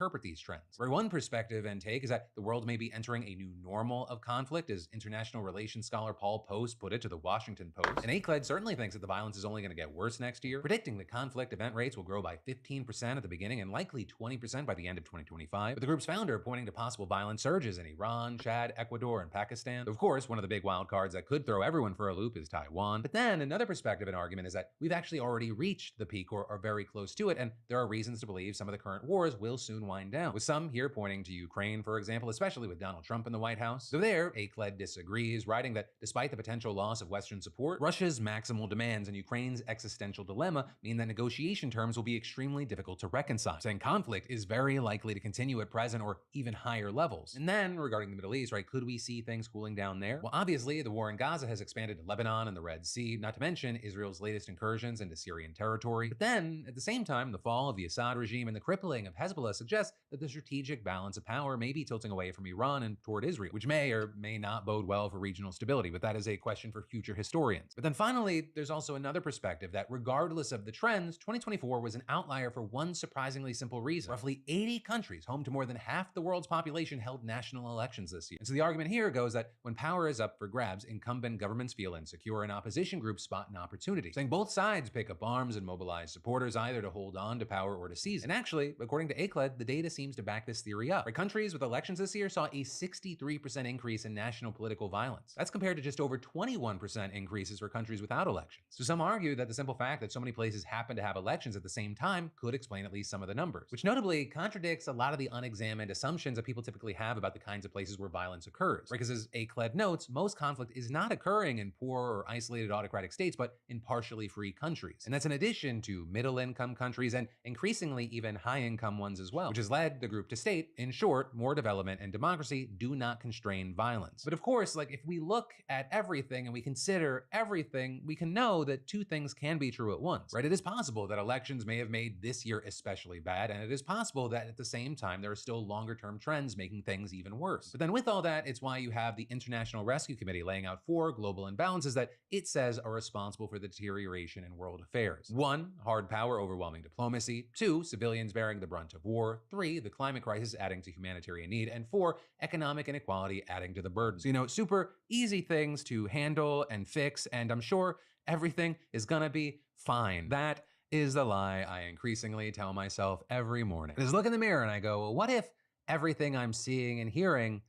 interpret these trends. Where one perspective and take is that the world may be entering a new normal of conflict, as international relations scholar Paul Post put it to the Washington Post. And Akled certainly thinks that the violence is only going to get worse next year, predicting that conflict event rates will grow by 15% at the beginning and likely 20% by the end of 2025, with the group's founder pointing to possible violent surges in Iran, Chad, Ecuador, and Pakistan. Of course, one of the big wild cards that could throw everyone for a loop is Taiwan. But then another perspective and argument is that we've actually already reached the peak or are very close to it, and there are reasons to believe some of the current wars will soon wind down, with some here pointing to Ukraine, for example, especially with Donald Trump in the White House. Though there, Akled disagrees, writing that despite the potential loss of Western support, Russia's maximal demands and Ukraine's existential dilemma mean that negotiation terms will be extremely difficult to reconcile, saying conflict is very likely to continue at present or even higher levels. And then, regarding the Middle East, right, could we see things cooling down there? Well, obviously, the war in Gaza has expanded to Lebanon and the Red Sea, not to mention Israel's latest incursions into Syrian territory. But then, at the same time, the fall of the Assad regime and the crippling of Hezbollah suggest that the strategic balance of power may be tilting away from Iran and toward Israel, which may or may not bode well for regional stability, but that is a question for future historians. But then finally, there's also another perspective that regardless of the trends, 2024 was an outlier for one surprisingly simple reason. Roughly 80 countries, home to more than half the world's population, held national elections this year. And so the argument here goes that when power is up for grabs, incumbent governments feel insecure and opposition groups spot an opportunity, saying both sides pick up arms and mobilize supporters either to hold on to power or to seize it. And actually, according to Akled, the data seems to back this theory up. Right, countries with elections this year saw a 63% increase in national political violence. That's compared to just over 21% increases for countries without elections. So some argue that the simple fact that so many places happen to have elections at the same time could explain at least some of the numbers, which notably contradicts a lot of the unexamined assumptions that people typically have about the kinds of places where violence occurs. Right, because as Akled notes, most conflict is not occurring in poor or isolated autocratic states, but in partially free countries. And that's in addition to middle-income countries and increasingly even high-income ones as well, which has led the group to state, in short, more development and democracy do not constrain violence. But of course, like if we look at everything and we consider everything, we can know that two things can be true at once, right? It is possible that elections may have made this year especially bad, and it is possible that at the same time there are still longer-term trends making things even worse. But then with all that, it's why you have the International Rescue Committee laying out 4 global imbalances that it says are responsible for the deterioration in world affairs. 1, hard power overwhelming diplomacy. 2, civilians bearing the brunt of war. 3, the climate crisis adding to humanitarian need. And 4, economic inequality adding to the burden. So, super easy things to handle and fix, and I'm sure everything is gonna be fine. That is the lie I increasingly tell myself every morning. I just look in the mirror and I go, well, what if everything I'm seeing and hearing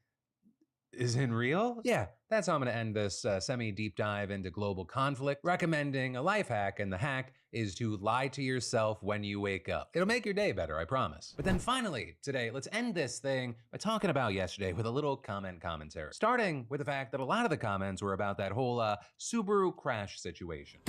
isn't real? Yeah, that's how I'm gonna end this semi-deep dive into global conflict, recommending a life hack, and the hack is to lie to yourself when you wake up. It'll make your day better, I promise. But then finally, today, let's end this thing by talking about yesterday with a little commentary. Starting with the fact that a lot of the comments were about that whole Subaru crash situation.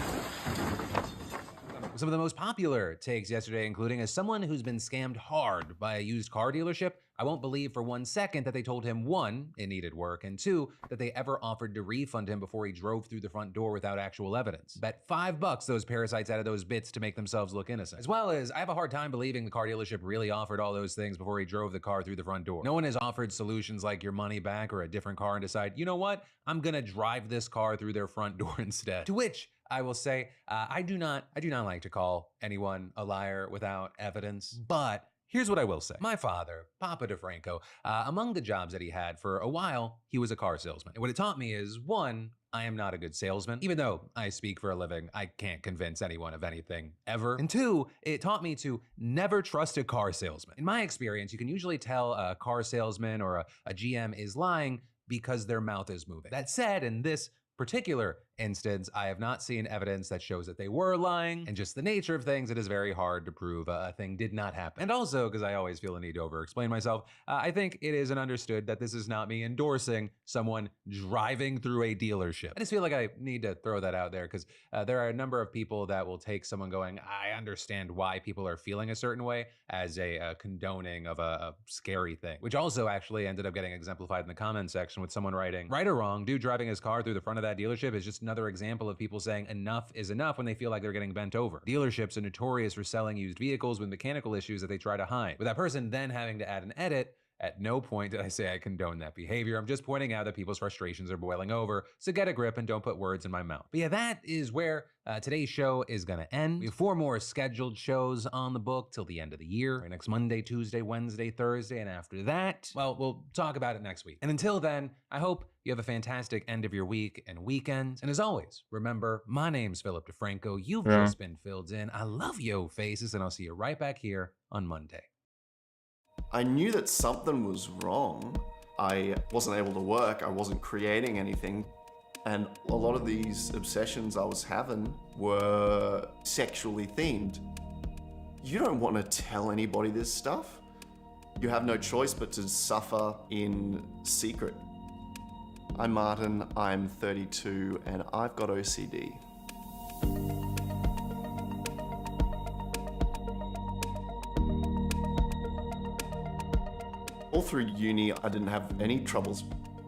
Some of the most popular takes yesterday, including as someone who's been scammed hard by a used car dealership, I won't believe for 1 second that they told him 1, it needed work, and 2, that they ever offered to refund him before he drove through the front door without actual evidence. Bet $5 those parasites added those bits to make themselves look innocent. As well as, I have a hard time believing the car dealership really offered all those things before he drove the car through the front door. No one has offered solutions like your money back or a different car and decide, you know what, I'm gonna drive this car through their front door instead. To which I will say, I do not like to call anyone a liar without evidence, but here's what I will say. My father, Papa DeFranco, among the jobs that he had for a while, he was a car salesman. And what it taught me is, 1, I am not a good salesman. Even though I speak for a living, I can't convince anyone of anything, ever. And 2, it taught me to never trust a car salesman. In my experience, you can usually tell a car salesman or a GM is lying because their mouth is moving. That said, in this particular instance, I have not seen evidence that shows that they were lying, and just the nature of things, it is very hard to prove a thing did not happen. And also, because I always feel the need to over-explain myself, I think it isn't understood that this is not me endorsing someone driving through a dealership. I just feel like I need to throw that out there, because there are a number of people that will take someone going, I understand why people are feeling a certain way, as a condoning of a scary thing, which also actually ended up getting exemplified in the comment section with someone writing, right or wrong, dude driving his car through the front of that dealership is just another example of people saying enough is enough when they feel like they're getting bent over. Dealerships are notorious for selling used vehicles with mechanical issues that they try to hide, with that person then having to add an edit At no point did I say I condone that behavior. I'm just pointing out that people's frustrations are boiling over, so get a grip and don't put words in my mouth. But yeah, that is where today's show is gonna end. We have 4 more scheduled shows on the book till the end of the year. Right, next Monday, Tuesday, Wednesday, Thursday, and after that, well, we'll talk about it next week. And until then, I hope you have a fantastic end of your week and weekend. And as always, remember, my name's Philip DeFranco. You've just been filled in. I love yo faces, and I'll see you right back here on Monday. I knew that something was wrong. I wasn't able to work, I wasn't creating anything. And a lot of these obsessions I was having were sexually themed. You don't want to tell anybody this stuff. You have no choice but to suffer in secret. I'm Martin, I'm 32, and I've got OCD. All through uni, I didn't have any troubles.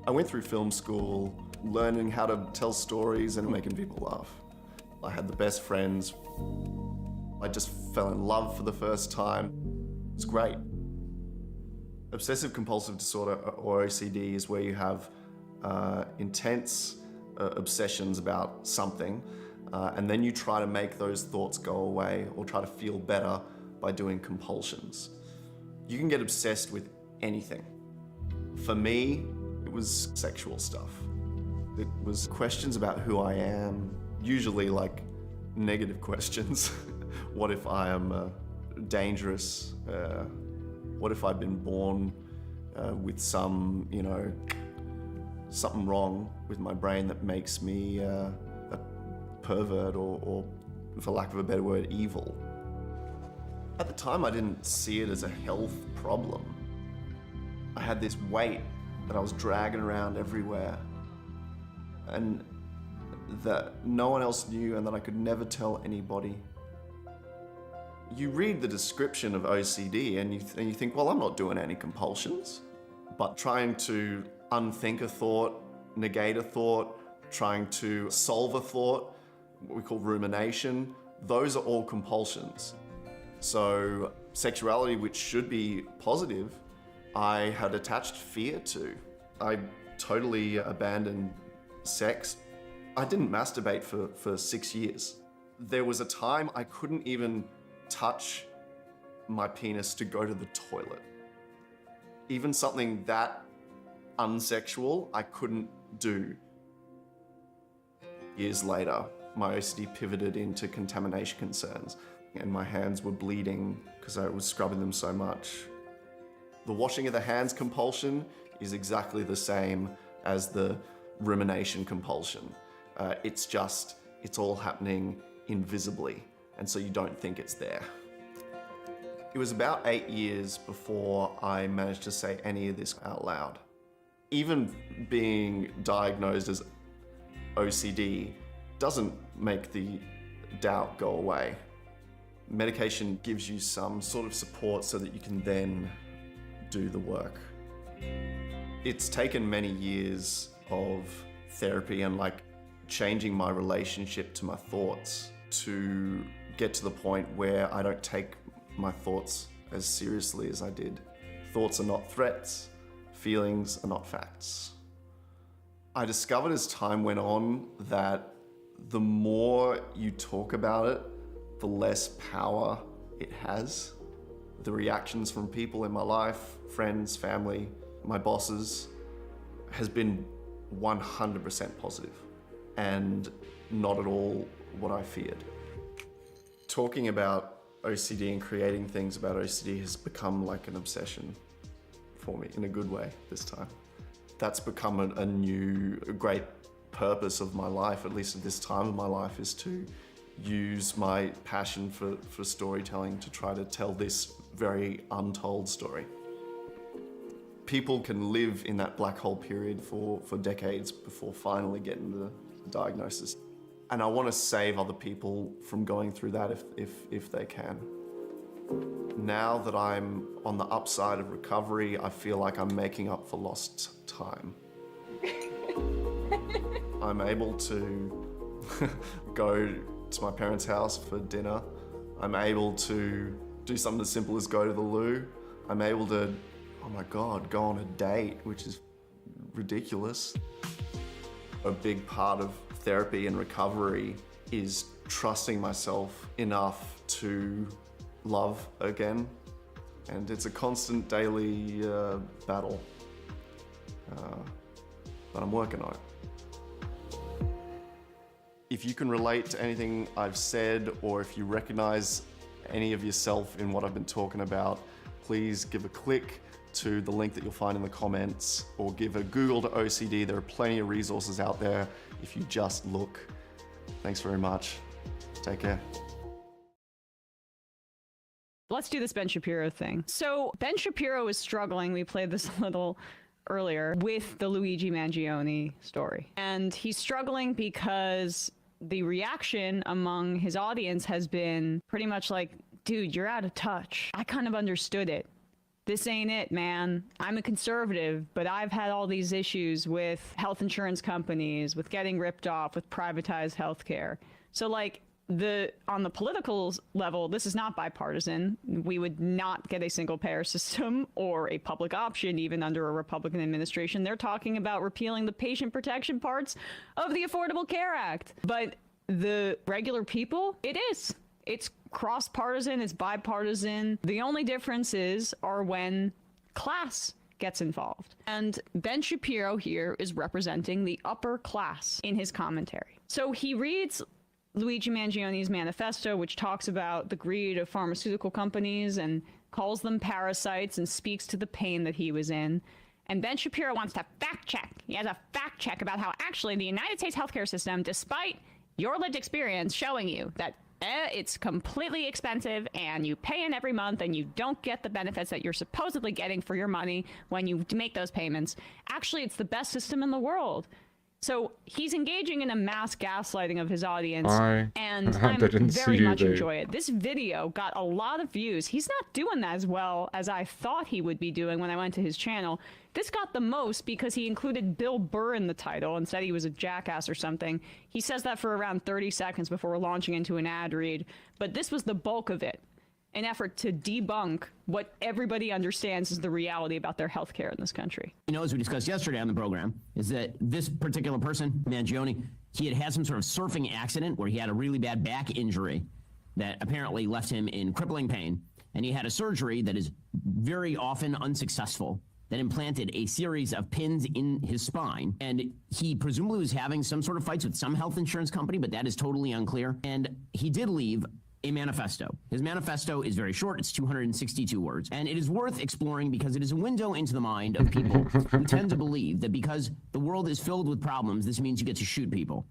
I went through film school, learning how to tell stories and making people laugh. I had the best friends. I just fell in love for the first time. It was great. Obsessive compulsive disorder, or OCD, is where you have intense obsessions about something, and then you try to make those thoughts go away or try to feel better by doing compulsions. You can get obsessed with anything. For me, it was sexual stuff. It was questions about who I am, usually like negative questions. What if I am dangerous? What if I've been born with some, something wrong with my brain that makes me a pervert or, for lack of a better word, evil? At the time, I didn't see it as a health problem. I had this weight that I was dragging around everywhere and that no one else knew and that I could never tell anybody. You read the description of OCD and you think, well, I'm not doing any compulsions. But trying to unthink a thought, negate a thought, trying to solve a thought, what we call rumination, those are all compulsions. So sexuality, which should be positive, I had attached fear to. I totally abandoned sex. I didn't masturbate for 6 years. There was a time I couldn't even touch my penis to go to the toilet. Even something that unsexual, I couldn't do. Years later, my OCD pivoted into contamination concerns, and my hands were bleeding because I was scrubbing them so much. The washing of the hands compulsion is exactly the same as the rumination compulsion. It's all happening invisibly, and so you don't think it's there. It was about 8 years before I managed to say any of this out loud. Even being diagnosed as OCD doesn't make the doubt go away. Medication gives you some sort of support so that you can then do the work. It's taken many years of therapy and changing my relationship to my thoughts to get to the point where I don't take my thoughts as seriously as I did. Thoughts are not threats, feelings are not facts. I discovered as time went on that the more you talk about it, the less power it has. The reactions from people in my life, friends, family, my bosses, has been 100% positive and not at all what I feared. Talking about OCD and creating things about OCD has become like an obsession for me, in a good way this time. That's become a new great purpose of my life, at least at this time of my life, is to use my passion for storytelling to try to tell this very untold story. People can live in that black hole period for decades before finally getting the diagnosis. And I want to save other people from going through that if they can. Now that I'm on the upside of recovery, I feel like I'm making up for lost time. I'm able to go to my parents' house for dinner. I'm able to do something as simple as go to the loo. I'm able to oh my God, go on a date, which is ridiculous. A big part of therapy and recovery is trusting myself enough to love again. And it's a constant daily battle. But I'm working on it. If you can relate to anything I've said, or if you recognize any of yourself in what I've been talking about, please give a click to the link that you'll find in the comments, or give a Google to OCD. There are plenty of resources out there if you just look. Thanks very much. Take care. Let's do this Ben Shapiro thing. So Ben Shapiro is struggling, we played this a little earlier, with the Luigi Mangione story. And he's struggling because the reaction among his audience has been pretty much like, dude, you're out of touch. I kind of understood it. This ain't it, man. I'm a conservative, but I've had all these issues with health insurance companies, with getting ripped off, with privatized healthcare. So like, on the political level, this is not bipartisan. We would not get a single payer system or a public option even under a Republican administration. They're talking about repealing the patient protection parts of the Affordable Care Act. But the regular people, it is. It's cross-partisan, it's bipartisan. The only differences are when class gets involved. And Ben Shapiro here is representing the upper class in his commentary. So he reads Luigi Mangione's manifesto, which talks about the greed of pharmaceutical companies and calls them parasites and speaks to the pain that he was in. And Ben Shapiro wants to fact check. He has a fact check about how actually the United States healthcare system, despite your lived experience showing you that it's completely expensive and you pay in every month and you don't get the benefits that you're supposedly getting for your money when you make those payments, actually it's the best system in the world. So he's engaging in a mass gaslighting of his audience, and I very much enjoy it. This video got a lot of views. He's not doing as well as I thought he would be doing when I went to his channel. This got the most because he included Bill Burr in the title and said he was a jackass or something. He says that for around 30 seconds before launching into an ad read, but this was the bulk of it. An effort to debunk what everybody understands is the reality about their healthcare in this country. You know, as we discussed yesterday on the program, is that this particular person, Mangione, he had some sort of surfing accident where he had a really bad back injury that apparently left him in crippling pain. And he had a surgery that is very often unsuccessful that implanted a series of pins in his spine. And he presumably was having some sort of fights with some health insurance company, but that is totally unclear. And he did leave a manifesto. His manifesto is very short. It's 262 words. And it is worth exploring because it is a window into the mind of people who tend to believe that because the world is filled with problems, this means you get to shoot people,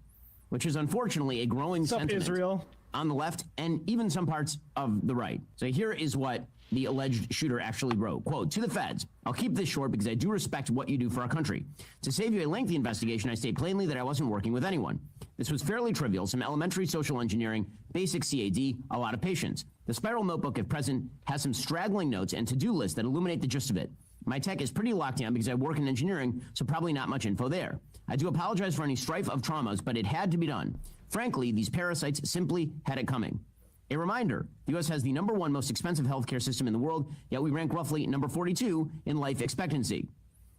which is unfortunately a growing sentiment Israel? On the left and even some parts of the right. So here is what the alleged shooter actually wrote. Quote, to the feds, I'll keep this short because I do respect what you do for our country. To save you a lengthy investigation, I state plainly that I wasn't working with anyone. This was fairly trivial, some elementary social engineering, basic CAD, a lot of patience. The spiral notebook, if present, has some straggling notes and to-do lists that illuminate the gist of it. My tech is pretty locked down because I work in engineering, so probably not much info there. I do apologize for any strife of traumas, but it had to be done. Frankly, these parasites simply had it coming. A reminder, the U.S. has the #1 most expensive healthcare system in the world, yet we rank roughly number 42 in life expectancy.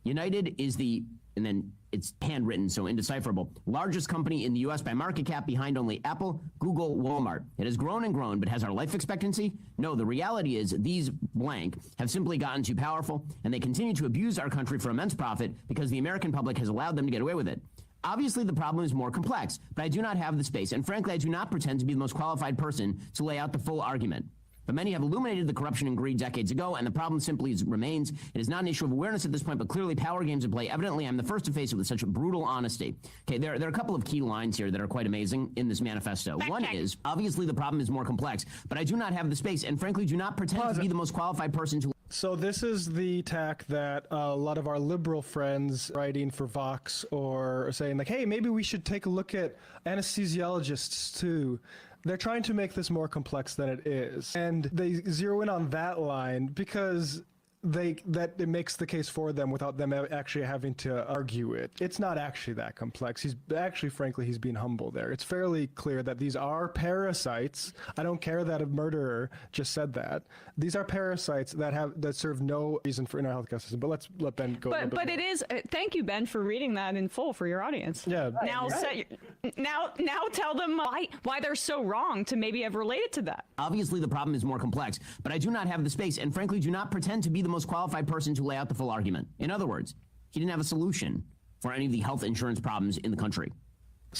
United is the, and then it's handwritten, so indecipherable, largest company in the U.S. by market cap behind only Apple, Google, Walmart. It has grown and grown, but has our life expectancy? No, the reality is these blank have simply gotten too powerful, and they continue to abuse our country for immense profit because the American public has allowed them to get away with it. Obviously, the problem is more complex, but I do not have the space, and frankly, I do not pretend to be the most qualified person to lay out the full argument. But many have illuminated the corruption and greed decades ago, and the problem simply remains. It is not an issue of awareness at this point, but clearly power games at play. Evidently, I'm the first to face it with such brutal honesty. Okay, there are a couple of key lines here that are quite amazing in this manifesto. One is, obviously, the problem is more complex, but I do not have the space, and frankly, do not pretend to be the most qualified person to... So this is the tack that a lot of our liberal friends writing for Vox or saying like, hey, maybe we should take a look at anesthesiologists too. They're trying to make this more complex than it is. And they zero in on that line because that it makes the case for them without them actually having to argue it. It's not actually that complex. Frankly, he's being humble there. It's fairly clear that these are parasites. I don't care that a murderer just said that. These are parasites that serve no reason for in our healthcare system. But let's let Ben go. But it is. Thank you, Ben, for reading that in full for your audience. Yeah. Now, now tell them why they're so wrong to maybe have related to that. Obviously, the problem is more complex, but I do not have the space and frankly do not pretend to be the most qualified person to lay out the full argument. In other words, he didn't have a solution for any of the health insurance problems in the country.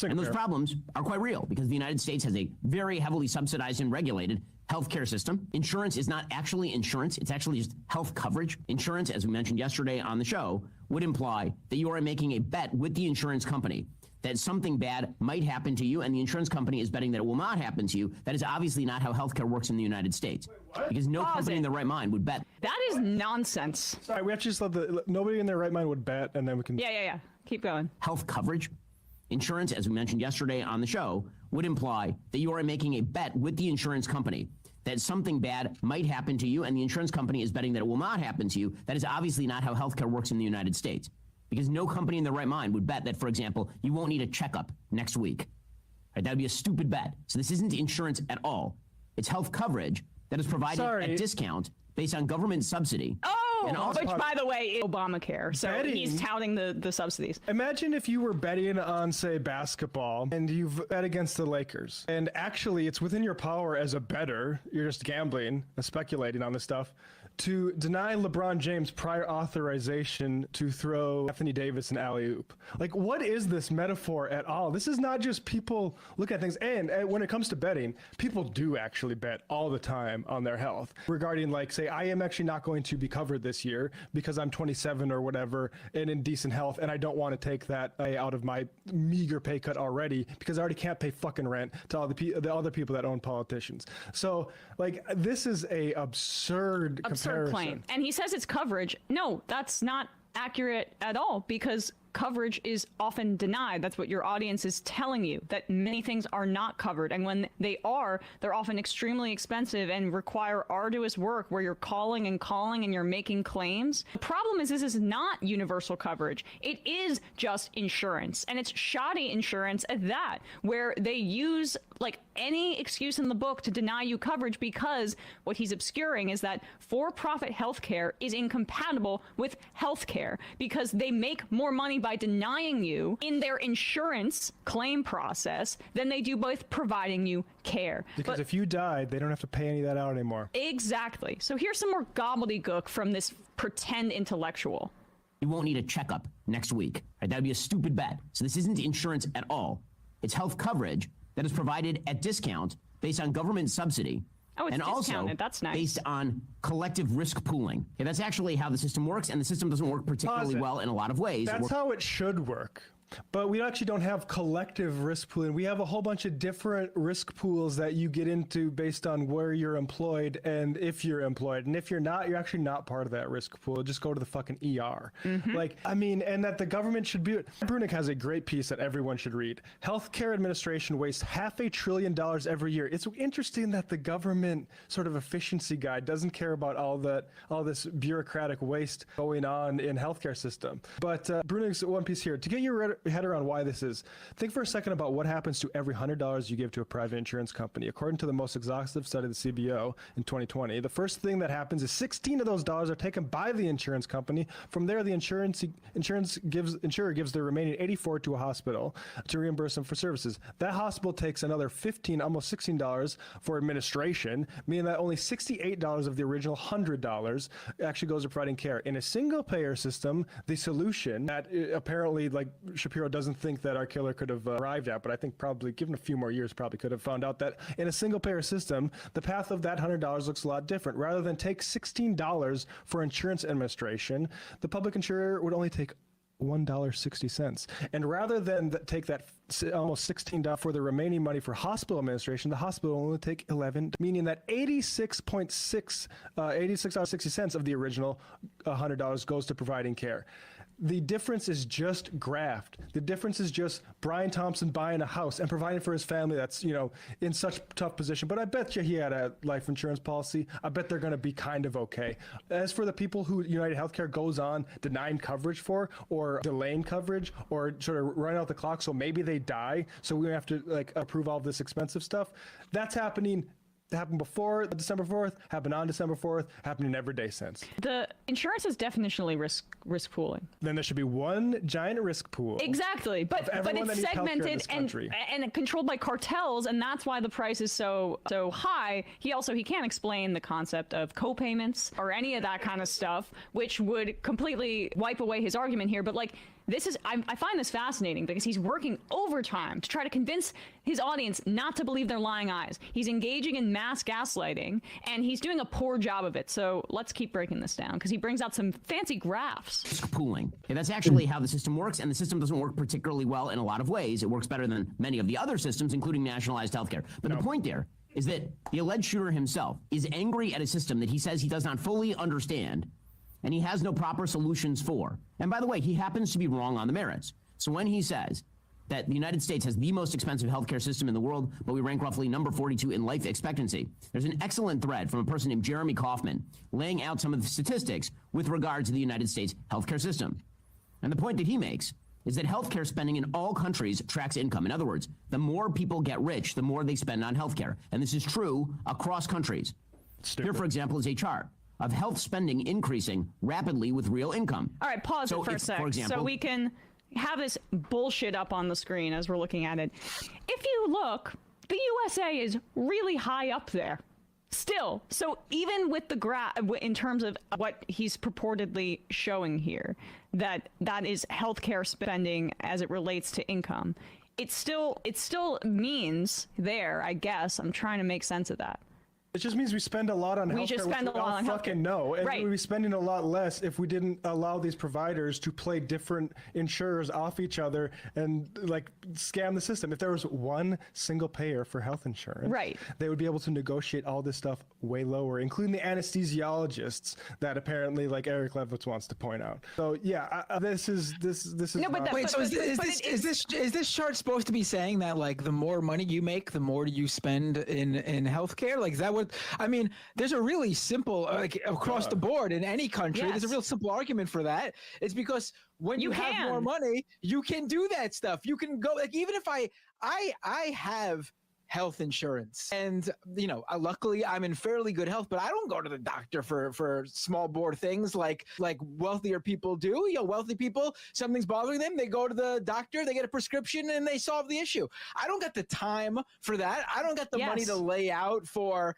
And those problems are quite real because the United States has a very heavily subsidized and regulated healthcare system. Insurance is not actually insurance. It's actually just health coverage. Insurance, as we mentioned yesterday on the show, would imply that you are making a bet with the insurance company that something bad might happen to you, and the insurance company is betting that it will not happen to you. That is obviously not how healthcare works in the United States. Because no company in their right mind would bet. That is nonsense. Sorry, we actually just let nobody in their right mind would bet, and then we can... Yeah. Keep going. Health coverage. Insurance, as we mentioned yesterday on the show, would imply that you are making a bet with the insurance company that something bad might happen to you, and the insurance company is betting that it will not happen to you. That is obviously not how healthcare works in the United States. Because no company in their right mind would bet that, for example, you won't need a checkup next week. Right? That would be a stupid bet. So this isn't insurance at all. It's health coverage that is provided at discount based on government subsidy. And which, by the way, is Obamacare. So he's touting the subsidies. Imagine if you were betting on, say, basketball, and you bet against the Lakers. And actually, it's within your power as a bettor, you're just gambling and speculating on this stuff, to deny LeBron James prior authorization to throw Anthony Davis an alley-oop. Like, what is this metaphor at all? This is not just people look at things. And when it comes to betting, people do actually bet all the time on their health regarding, like, say, I am actually not going to be covered this year because I'm 27 or whatever and in decent health, and I don't want to take that out of my meager pay cut already because I already can't pay fucking rent to all the other people that own politicians. So, like, this is a absurd comparison. Claim. And he says it's coverage. No, that's not accurate at all because coverage is often denied. That's what your audience is telling you, that many things are not covered. And when they are, they're often extremely expensive and require arduous work where you're calling and you're making claims. The problem is this is not universal coverage. It is just insurance. And it's shoddy insurance at that, where they use like any excuse in the book to deny you coverage because what he's obscuring is that for-profit healthcare is incompatible with healthcare because they make more money by denying you in their insurance claim process than they do with providing you care. Because if you died, they don't have to pay any of that out anymore. Exactly. So here's some more gobbledygook from this pretend intellectual. You won't need a checkup next week. Right? That would be a stupid bet. So this isn't insurance at all. It's health coverage that is provided at discount based on government subsidy. Oh, it's and discounted. Also that's nice. Based on collective risk pooling. Okay, that's actually how the system works, and the system doesn't work particularly well in a lot of ways. That's how it should work. But we actually don't have collective risk pooling. We have a whole bunch of different risk pools that you get into based on where you're employed and if you're employed. And if you're not, you're actually not part of that risk pool. Just go to the fucking ER. Like, I mean, and that the government should be... Brunig has a great piece that everyone should read. Healthcare administration wastes $500 billion every year. It's interesting that the government sort of efficiency guide doesn't care about all this bureaucratic waste going on in healthcare system. But Brunig's one piece here. To get your head around why this is, think for a second about what happens to every $100 you give to a private insurance company. According to the most exhaustive study of the CBO in 2020, the first thing that happens is 16 of those dollars are taken by the insurance company. From there, the insurer gives the remaining 84 to a hospital to reimburse them for services. That hospital takes another 15, almost $16 for administration, meaning that only $68 of the original $100 actually goes to providing care. In a single payer system, the solution that apparently, like, Shapiro doesn't think that our killer could have arrived at, but I think probably given a few more years probably could have found out that in a single payer system, the path of that $100 looks a lot different. Rather than take $16 for insurance administration, the public insurer would only take $1.60. And rather than take that almost $16 for the remaining money for hospital administration, the hospital will only take $11, meaning that $86.60 of the original $100 goes to providing care. The difference is just graft. The difference is just Brian Thompson buying a house and providing for his family that's, in such tough position. But I bet you he had a life insurance policy. I bet they're going to be kind of okay. As for the people who United Healthcare goes on denying coverage for or delaying coverage or sort of running out the clock so maybe they die, so we have to approve all this expensive stuff, that's happening. It happened before December 4th, happened on December 4th, happening every day since. The insurance is definitionally risk pooling. Then there should be one giant risk pool. Exactly, but it's segmented and controlled by cartels, and that's why the price is so high. He can't explain the concept of co-payments or any of that kind of stuff, which would completely wipe away his argument here. But I find this fascinating because he's working overtime to try to convince his audience not to believe their lying eyes. He's engaging in mass gaslighting, and he's doing a poor job of it. So let's keep breaking this down because he brings out some fancy graphs. Risk pooling. Okay, that's actually how the system works, and the system doesn't work particularly well in a lot of ways. It works better than many of the other systems, including nationalized healthcare. But the point there is that the alleged shooter himself is angry at a system that he says he does not fully understand, and he has no proper solutions for. And by the way, he happens to be wrong on the merits. So when he says that the United States has the most expensive healthcare system in the world, but we rank roughly number 42 in life expectancy, there's an excellent thread from a person named Jeremy Kaufman laying out some of the statistics with regard to the United States healthcare system. And the point that he makes is that healthcare spending in all countries tracks income. In other words, the more people get rich, the more they spend on healthcare. And this is true across countries. Here, for example, is a chart of health spending increasing rapidly with real income. All right, pause it for a sec, so we can have this bullshit up on the screen as we're looking at it. If you look, the USA is really high up there still. So even with the graph, in terms of what he's purportedly showing here, that is healthcare spending as it relates to income, it still means there, I guess. I'm trying to make sense of that. It just means we spend a lot on healthcare. We just spend a lot on fucking healthcare. No, and Right. we'd be spending a lot less if we didn't allow these providers to play different insurers off each other and scam the system. If there was one single payer for health insurance, right, they would be able to negotiate all this stuff way lower, including the anesthesiologists that apparently Eric Levitz wants to point out. So yeah, this is No, but not- that- Wait, so is this chart supposed to be saying that the more money you make, the more you spend in healthcare? Is that what I mean? There's a really simple across the board in any country. Yes. There's a real simple argument for that. It's because when you have more money, you can do that stuff. You can go even if I have health insurance and luckily I'm in fairly good health, but I don't go to the doctor for small bore things like wealthier people do. Wealthy people, something's bothering them, they go to the doctor, they get a prescription, and they solve the issue. I don't got the time for that. I don't got the money to lay out for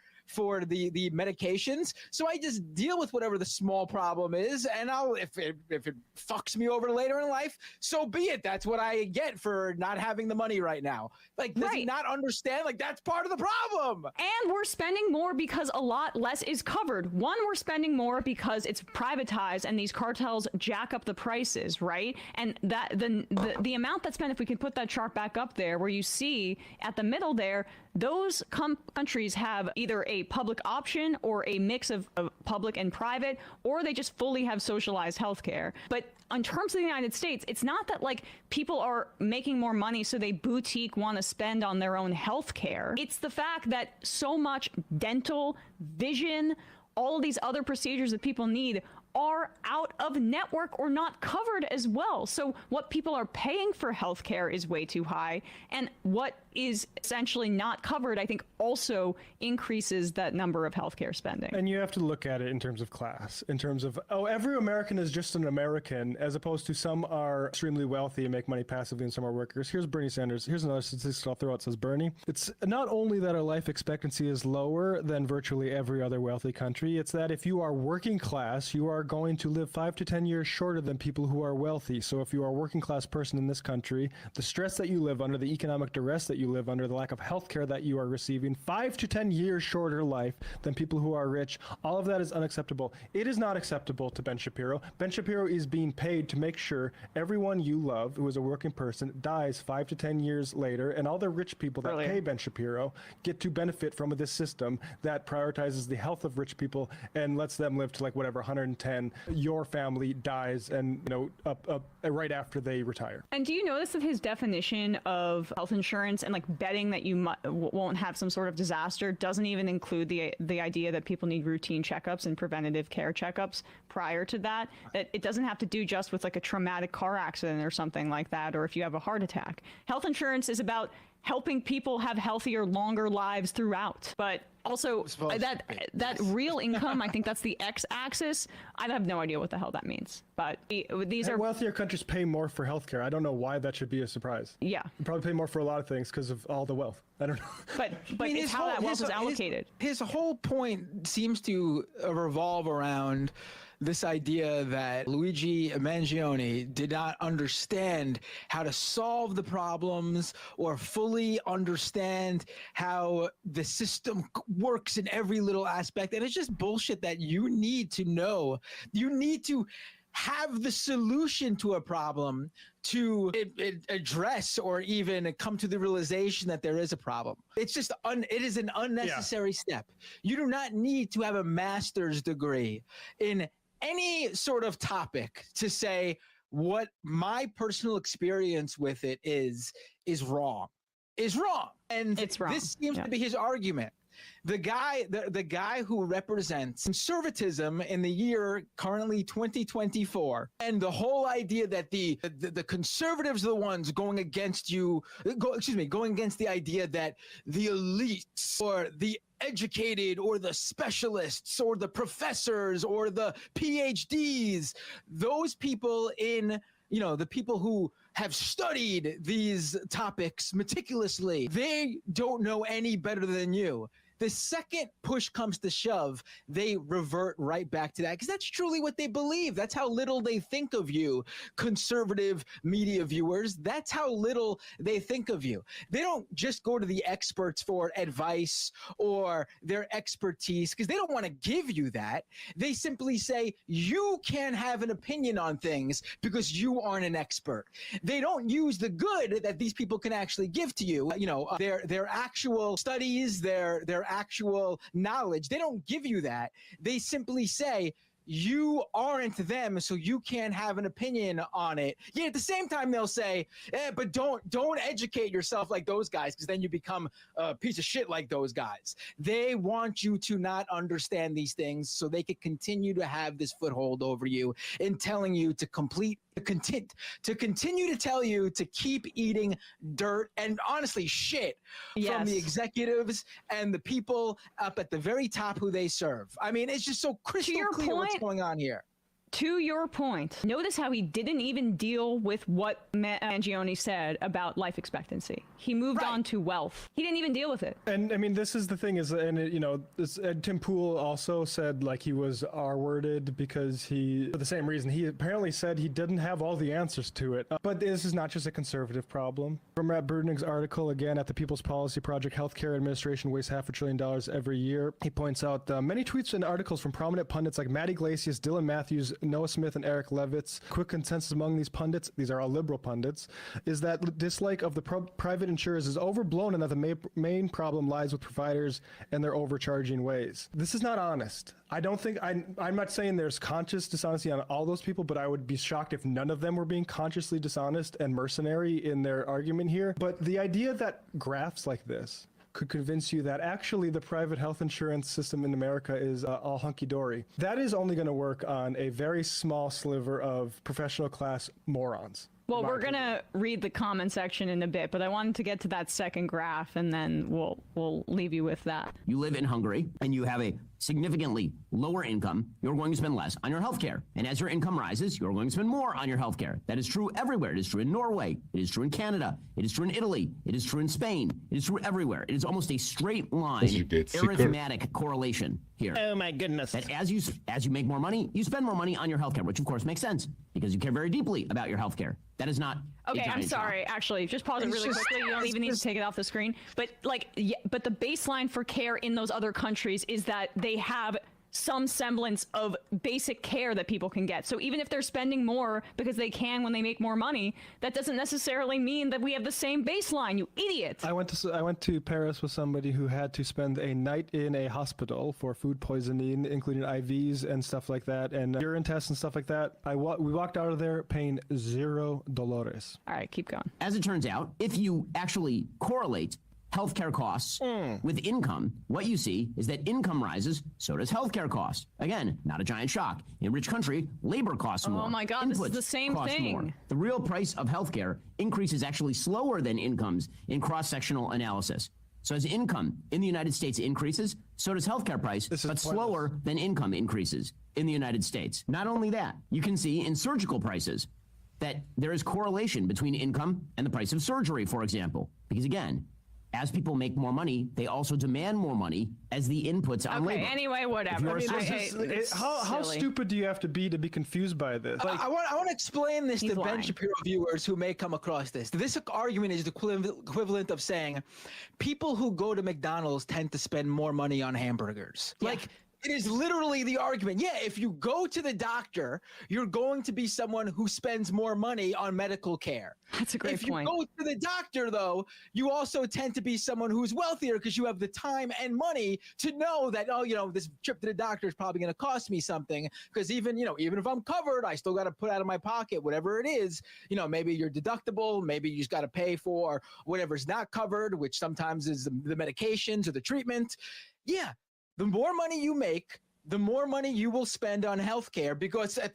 the medications, so I just deal with whatever the small problem is, and if it fucks me over later in life, so be it. That's what I get for not having the money right now. Does he not understand? That's part of the problem. And we're spending more because a lot less is covered. One, we're spending more because it's privatized and these cartels jack up the prices, right? And that the amount that's spent, if we could put that chart back up there, where you see at the middle there, those countries have either a public option or a mix of public and private, or they just fully have socialized healthcare. But in terms of the United States, it's not that people are making more money so they boutique want to spend on their own healthcare. It's the fact that so much dental, vision, all of these other procedures that people need are out of network or not covered as well. So what people are paying for healthcare is way too high, and what is essentially not covered, I think, also increases that number of healthcare spending. And you have to look at it in terms of class, in terms of, every American is just an American, as opposed to some are extremely wealthy and make money passively and some are workers. Here's Bernie Sanders. Here's another statistic I'll throw out, says Bernie. It's not only that our life expectancy is lower than virtually every other wealthy country, it's that if you are working class, you are going to live 5 to 10 years shorter than people who are wealthy. So if you are a working class person in this country, the stress that you live under, the economic duress that you live under, the lack of health care that you are receiving, 5 to 10 years shorter life than people who are rich, all of that is unacceptable. It is not acceptable to Ben Shapiro. Ben Shapiro is being paid to make sure everyone you love who is a working person dies 5 to 10 years later, and all the rich people that pay Ben Shapiro get to benefit from this system that prioritizes the health of rich people and lets them live to 110 10, your family dies and, right after they retire. And do you notice that his definition of health insurance and like betting that you won't have some sort of disaster doesn't even include the idea that people need routine checkups and preventative care checkups prior to that? That it doesn't have to do just with like a traumatic car accident or something like that, or if you have a heart attack. Health insurance is about helping people have healthier, longer lives throughout. But also that real income, I think that's the x-axis. I have no idea what the hell that means. But these are wealthier countries pay more for healthcare. I don't know why that should be a surprise. Yeah, you probably pay more for a lot of things because of all the wealth. I don't know. But it's how that wealth is allocated. His whole point seems to revolve around this idea that Luigi Mangione did not understand how to solve the problems or fully understand how the system works in every little aspect. And it's just bullshit that you need to know. You need to have the solution to a problem to address or even come to the realization that there is a problem. It's just it is an unnecessary step. You do not need to have a master's degree in any sort of topic to say what my personal experience with it is wrong. And it's wrong. This seems to be his argument. The guy who represents conservatism in the year currently 2024, and the whole idea that the conservatives are the ones going against going against the idea that the elites or the educated or the specialists or the professors or the PhDs, those people the people who have studied these topics meticulously, they don't know any better than you. The second push comes to shove, they revert right back to that because that's truly what they believe. That's how little they think of you, conservative media viewers. That's how little they think of you. They don't just go to the experts for advice or their expertise because they don't want to give you that. They simply say, you can't have an opinion on things because you aren't an expert. They don't use the good that these people can actually give to you. Their actual studies, their actual knowledge. They don't give you that. They simply say, you aren't them, so you can't have an opinion on it. Yet at the same time, they'll say, but don't educate yourself like those guys, because then you become a piece of shit like those guys. They want you to not understand these things so they can continue to have this foothold over you in telling you to continue to tell you to keep eating dirt and honestly shit from the executives and the people up at the very top who they serve. I mean, it's just so crystal clear what's going on here. To your point, notice how he didn't even deal with what Mangione said about life expectancy. He moved on to wealth. He didn't even deal with it. And I mean, this is the thing Tim Pool also said like he was R-worded because for the same reason, he apparently said he didn't have all the answers to it. But this is not just a conservative problem. From Matt Bruenig's article, again, at the People's Policy Project, Healthcare Administration wastes $500 billion every year. He points out many tweets and articles from prominent pundits like Matt Yglesias, Dylan Matthews, Noah Smith, and Eric Levitz. Quick consensus among these pundits, these are all liberal pundits, is that dislike of the private insurers is overblown and that the main problem lies with providers and their overcharging ways. This is not honest. I don't think, I'm not saying there's conscious dishonesty on all those people, but I would be shocked if none of them were being consciously dishonest and mercenary in their argument here. But the idea that graphs like this could convince you that actually the private health insurance system in America is all hunky-dory. That is only going to work on a very small sliver of professional class morons. Well, we're going to read the comment section in a bit, but I wanted to get to that second graph, and then we'll leave you with that. You live in Hungary, and you have a significantly lower income, you're going to spend less on your health care. And as your income rises, you're going to spend more on your health care. That is true everywhere. It is true in Norway. It is true in Canada. It is true in Italy. It is true in Spain. It is true everywhere. It is almost a straight line arithmetic correlation here. Oh my goodness. That as you make more money, you spend more money on your health care, which of course makes sense because you care very deeply about your health care. That is not okay. I'm sorry. Actually, just pause it really quickly. You don't even need to take it off the screen. But but the baseline for care in those other countries is that they have some semblance of basic care that people can get. So even if they're spending more because they can when they make more money, that doesn't necessarily mean that we have the same baseline, you idiot. I went to Paris with somebody who had to spend a night in a hospital for food poisoning, including IVs and stuff like that, and urine tests and stuff like that. We walked out of there paying $0. All right, keep going. As it turns out, if you actually correlate healthcare costs with income, what you see is that income rises, so does healthcare costs. Again, not a giant shock. In a rich country, labor costs more. Oh my God, this is the same thing. More. The real price of healthcare increases actually slower than incomes in cross-sectional analysis. So as income in the United States increases, so does healthcare price, but slower than income increases in the United States. Not only that, you can see in surgical prices that there is correlation between income and the price of surgery, for example. Because again, as people make more money, they also demand more money as the inputs on labor. Okay, anyway, whatever. How stupid do you have to be confused by this? Like, I want to explain this to lying. Ben Shapiro viewers who may come across this. This argument is the equivalent of saying people who go to McDonald's tend to spend more money on hamburgers. Yeah. Like, it is literally the argument. Yeah, if you go to the doctor, you're going to be someone who spends more money on medical care. That's a great point. If you go to the doctor, though, you also tend to be someone who's wealthier because you have the time and money to know that, oh, this trip to the doctor is probably going to cost me something. Because even if I'm covered, I still got to put out of my pocket whatever it is. Maybe your deductible, maybe you just got to pay for whatever's not covered, which sometimes is the medications or the treatment. Yeah. The more money you make, the more money you will spend on healthcare, because in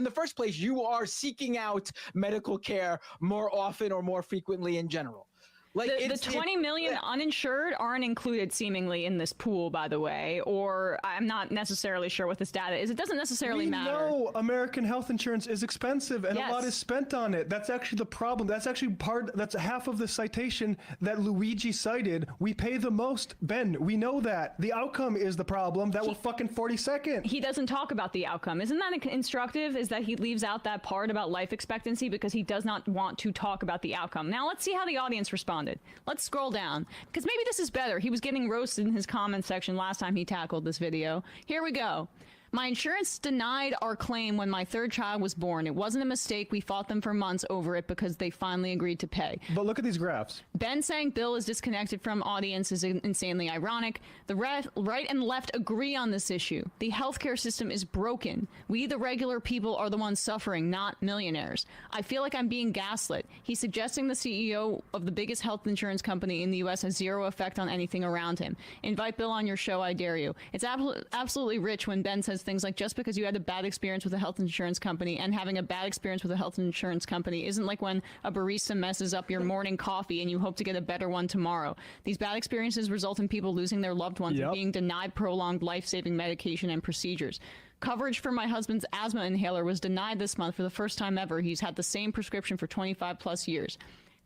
the first place, you are seeking out medical care more often or more frequently in general. Like the 20 million uninsured aren't included seemingly in this pool, by the way, or I'm not necessarily sure what this data is. It doesn't necessarily matter. No, American health insurance is expensive and a lot is spent on it. That's actually the problem. That's actually that's half of the citation that Luigi cited. We pay the most, Ben. We know that. The outcome is the problem. That we're fucking 42nd. He doesn't talk about the outcome. Isn't that instructive? Is that he leaves out that part about life expectancy because he does not want to talk about the outcome. Now let's see how the audience responded. Let's scroll down, because maybe this is better. He was getting roasted in his comment section last time he tackled this video. Here we go. My insurance denied our claim when my third child was born. It wasn't a mistake. We fought them for months over it because they finally agreed to pay. But look at these graphs. Ben saying Bill is disconnected from audience is insanely ironic. The right and left agree on this issue. The healthcare system is broken. We, the regular people, are the ones suffering, not millionaires. I feel like I'm being gaslit. He's suggesting the CEO of the biggest health insurance company in the U.S. has zero effect on anything around him. Invite Bill on your show, I dare you. It's absolutely rich when Ben says things like, just because you had a bad experience with a health insurance company, and having a bad experience with a health insurance company isn't like when a barista messes up your morning coffee and you hope to get a better one tomorrow. These bad experiences result in people losing their loved ones and being denied prolonged life-saving medication and procedures. Coverage for my husband's asthma inhaler was denied this month for the first time ever. He's had the same prescription for 25 plus years.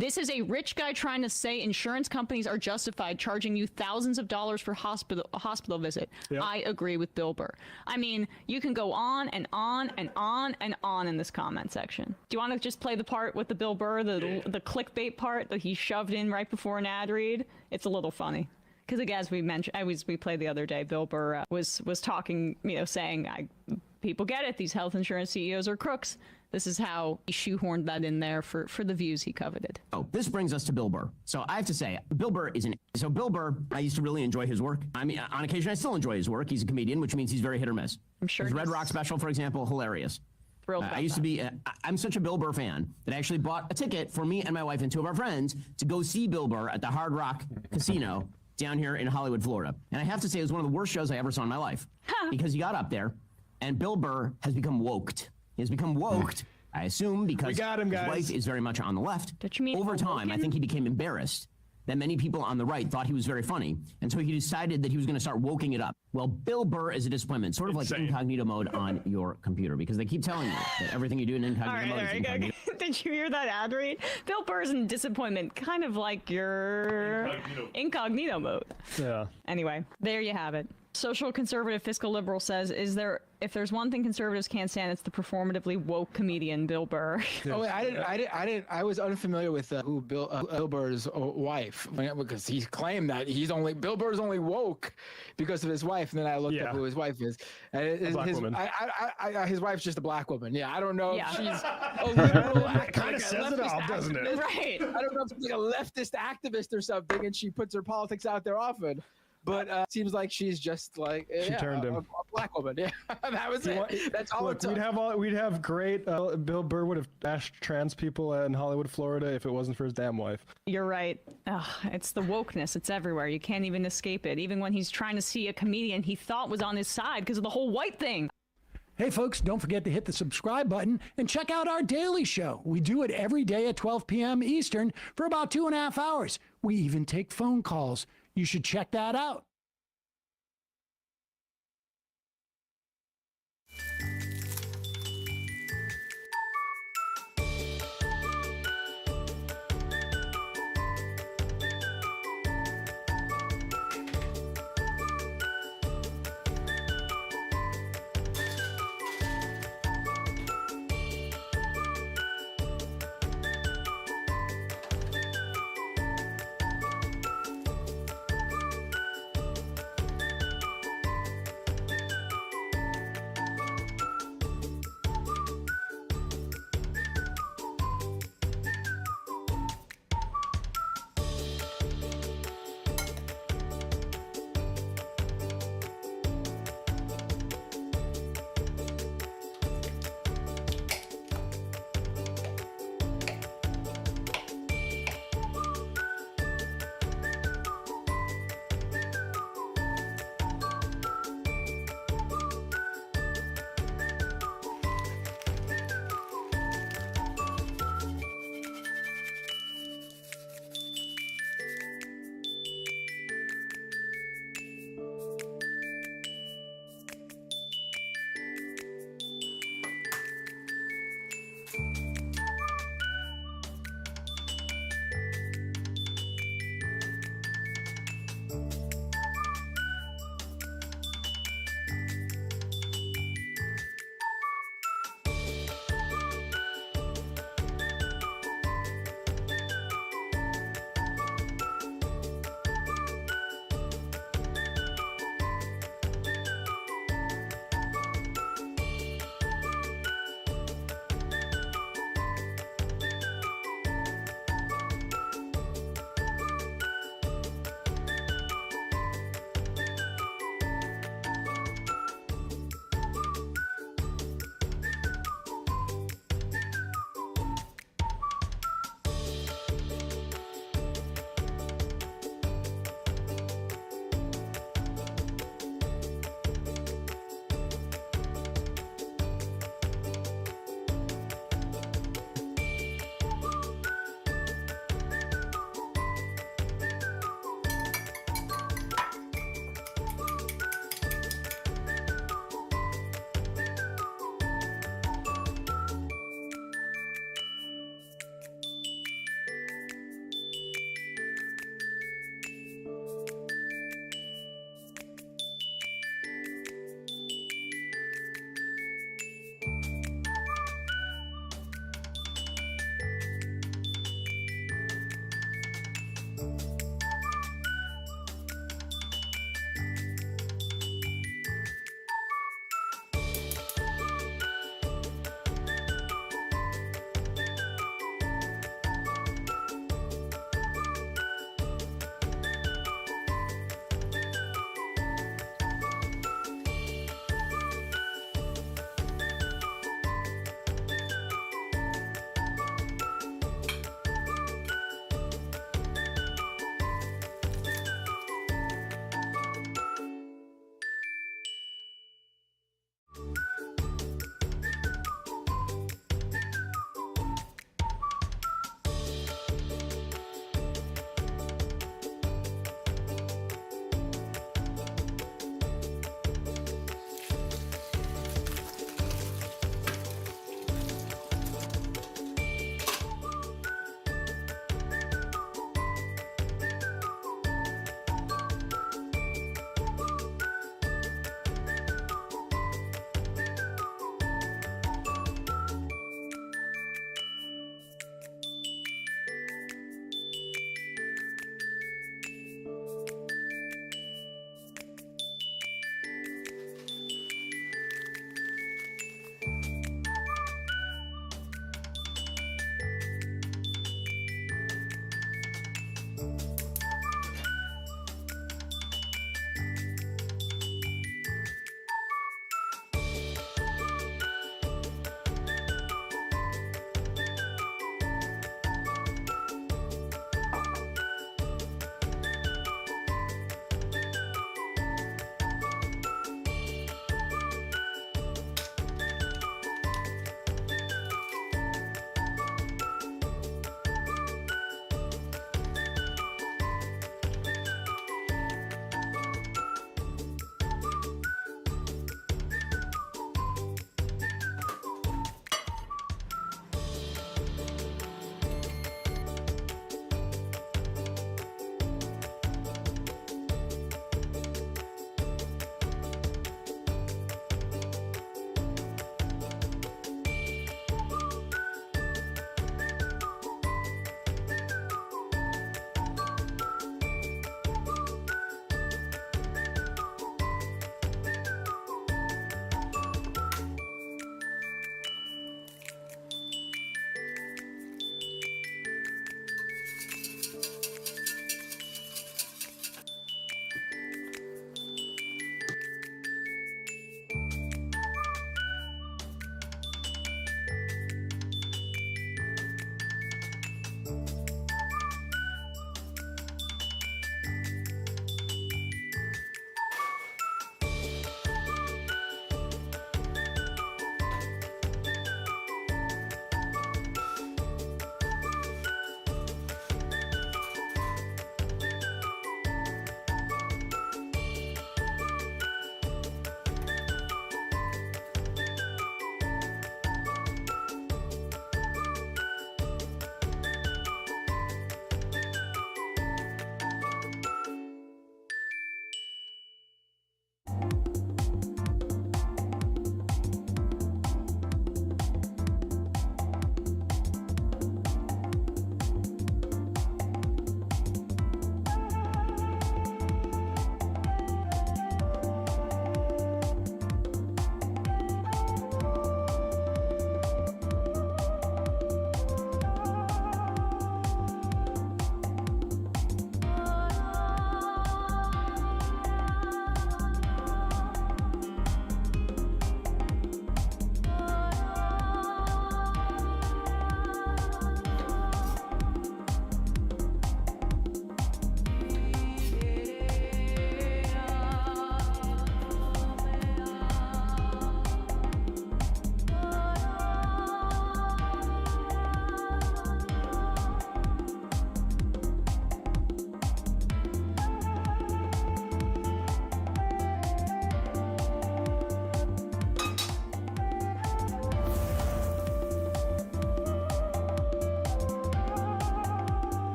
This is a rich guy trying to say insurance companies are justified charging you thousands of dollars for a hospital visit. Yep. I agree with Bill Burr. I mean, you can go on and on and on and on in this comment section. Do you want to just play the part with the Bill Burr, the clickbait part that he shoved in right before an ad read? It's a little funny. Because again, as we mentioned, we played the other day, Bill Burr was talking, saying, people get it. These health insurance CEOs are crooks. This is how he shoehorned that in there for the views he coveted. Oh, this brings us to Bill Burr. So I have to say, Bill Burr so Bill Burr, I used to really enjoy his work. I mean, on occasion, I still enjoy his work. He's a comedian, which means he's very hit or miss. I'm sure. His Red Rock special, for example, hilarious. Thrilled I used to be, I'm such a Bill Burr fan that I actually bought a ticket for me and my wife and two of our friends to go see Bill Burr at the Hard Rock Casino down here in Hollywood, Florida. And I have to say, it was one of the worst shows I ever saw in my life. Because he got up there, and Bill Burr has become woked. He has become woked. I assume because his wife is very much on the left. Don't you mean over time, I think he became embarrassed that many people on the right thought he was very funny. And so he decided that he was going to start woking it up. Well, Bill Burr is a disappointment, sort of like incognito mode on your computer, because they keep telling you that everything you do in incognito mode is incognito. Did you hear that ad read? Bill Burr's in disappointment, kind of like your incognito mode. Yeah. Anyway, there you have it. Social conservative fiscal liberal says, if there's one thing conservatives can't stand, it's the performatively woke comedian Bill Burr. Oh, wait, I was unfamiliar with who Bill Burr's wife, because he claimed that Bill Burr's only woke because of his wife, and then I looked up who his wife is, and his wife's just a black woman. Yeah, I don't know if she's a liberal. Kind of says it all, doesn't it? Right. I don't know if she's like a leftist activist or something, and she puts her politics out there often. But it seems like she's just like she turned him. A black woman. Yeah, that was it. That's all. Look, we'd have great. Bill Burr would have bashed trans people in Hollywood, Florida, if it wasn't for his damn wife. You're right. Ugh, it's the wokeness. It's everywhere. You can't even escape it. Even when he's trying to see a comedian he thought was on his side because of the whole white thing. Hey folks, don't forget to hit the subscribe button and check out our daily show. We do it every day at 12 p.m. Eastern for about 2.5 hours. We even take phone calls. You should check that out.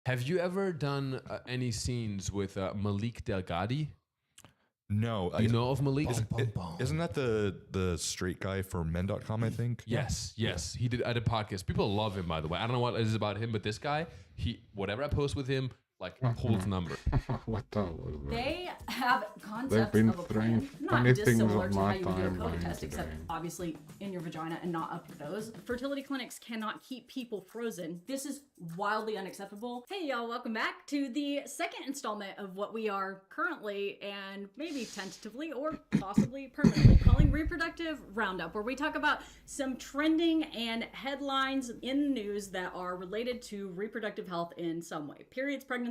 Have you ever done any scenes with Malik Delgado? No. You know of Malik? Isn't that the straight guy for men.com, I think? Yes. He did. I did podcast. People love him, by the way. I don't know what it is about him, but this guy, whatever I post with him, like holds number. They have concepts They've been of a plan, not funny things dissimilar on to how my you would do a COVID timeline test, except today. obviously in your vagina and not up your nose. Fertility clinics cannot keep people frozen. This is wildly unacceptable. Hey y'all, welcome back to the second installment of what we are currently and maybe tentatively or possibly permanently calling Reproductive Roundup, where we talk about some trending and headlines in the news that are related to reproductive health in some way. Periods, pregnancy,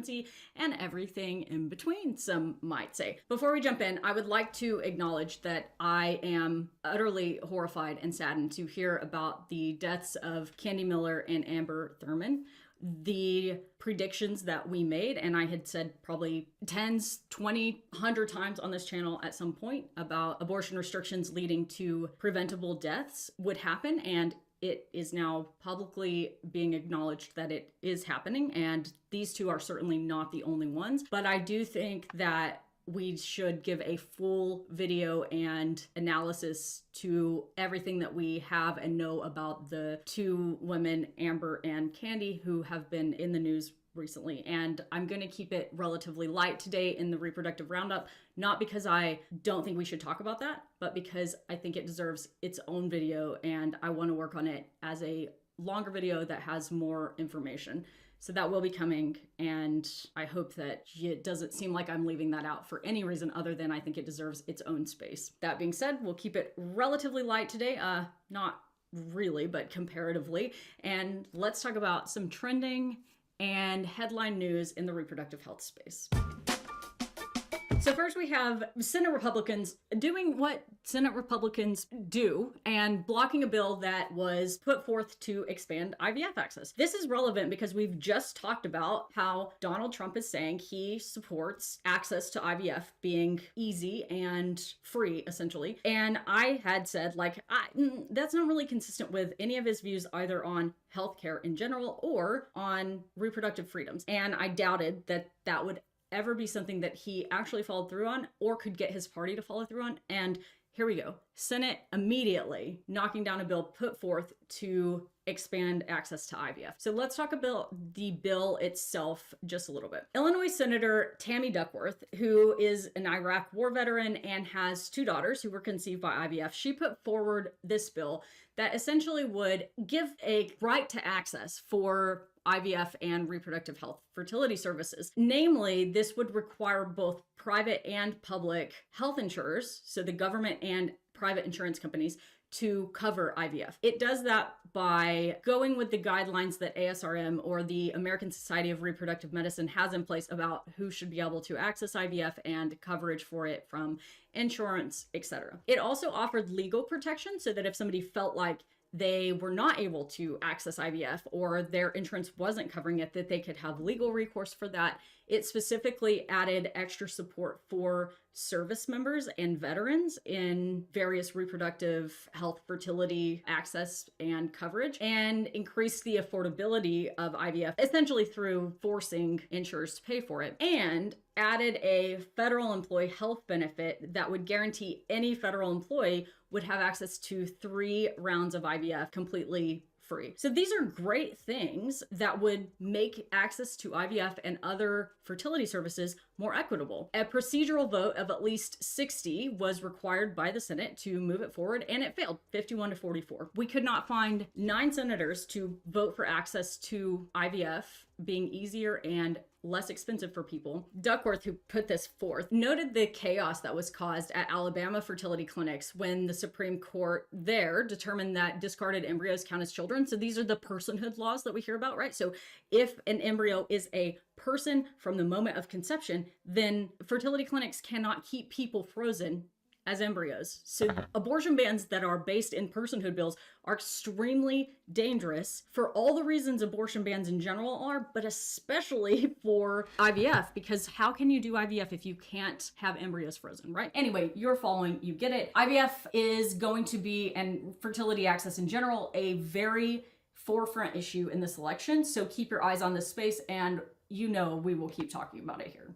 and everything in between, some might say. Before we jump in, I would like to acknowledge that I am utterly horrified and saddened to hear about the deaths of Candy Miller and Amber Thurman. The predictions that we made, and I had said probably 10s, 20, 100 times on this channel at some point about abortion restrictions leading to preventable deaths would happen, and it is now publicly being acknowledged that it is happening, and these two are certainly not the only ones. But I do think that we should give a full video and analysis to everything that we have and know about the two women, Amber and Candy, who have been in the news recently. And I'm going to keep it relatively light today in the Reproductive Roundup, not because I don't think we should talk about that, but because I think it deserves its own video and I want to work on it as a longer video that has more information. So that will be coming, and I hope that it doesn't seem like I'm leaving that out for any reason other than I think it deserves its own space. That being said, we'll keep it relatively light today, not really, but comparatively, and let's talk about some trending and headline news in the reproductive health space. So first we have Senate Republicans doing what Senate Republicans do and blocking a bill that was put forth to expand IVF access. This is relevant because we've just talked about how Donald Trump is saying he supports access to IVF being easy and free, essentially. And I had said, that's not really consistent with any of his views either on healthcare in general or on reproductive freedoms. And I doubted that that would ever be something that he actually followed through on or could get his party to follow through on. And here we go. Senate immediately knocking down a bill put forth to expand access to IVF. So let's talk about the bill itself just a little bit. Illinois Senator Tammy Duckworth, who is an Iraq war veteran and has two daughters who were conceived by IVF, she put forward this bill that essentially would give a right to access for IVF and reproductive health fertility services. Namely, this would require both private and public health insurers, so the government and private insurance companies, to cover IVF. It does that by going with the guidelines that ASRM or the American Society of Reproductive Medicine has in place about who should be able to access IVF and coverage for it from insurance, etc. It also offered legal protection so that if somebody felt like they were not able to access IVF or their insurance wasn't covering it, that they could have legal recourse for that. It specifically added extra support for service members and veterans in various reproductive health, fertility, access, and coverage, and increased the affordability of IVF, essentially through forcing insurers to pay for it, and added a federal employee health benefit that would guarantee any federal employee would have access to 3 rounds of IVF completely free. So these are great things that would make access to IVF and other fertility services more equitable. A procedural vote of at least 60 was required by the Senate to move it forward, and it failed 51-44. We could not find 9 senators to vote for access to IVF being easier and less expensive for people. Duckworth, who put this forth, noted the chaos that was caused at Alabama fertility clinics when the Supreme Court there determined that discarded embryos count as children. So these are the personhood laws that we hear about, right? So if an embryo is a person from the moment of conception, then fertility clinics cannot keep people frozen as embryos. So abortion bans that are based in personhood bills are extremely dangerous for all the reasons abortion bans in general are, but especially for IVF, because how can you do IVF if you can't have embryos frozen, right? Anyway, you're following, you get it. IVF is going to be, and fertility access in general, a very forefront issue in this election. So keep your eyes on this space, and you know we will keep talking about it here.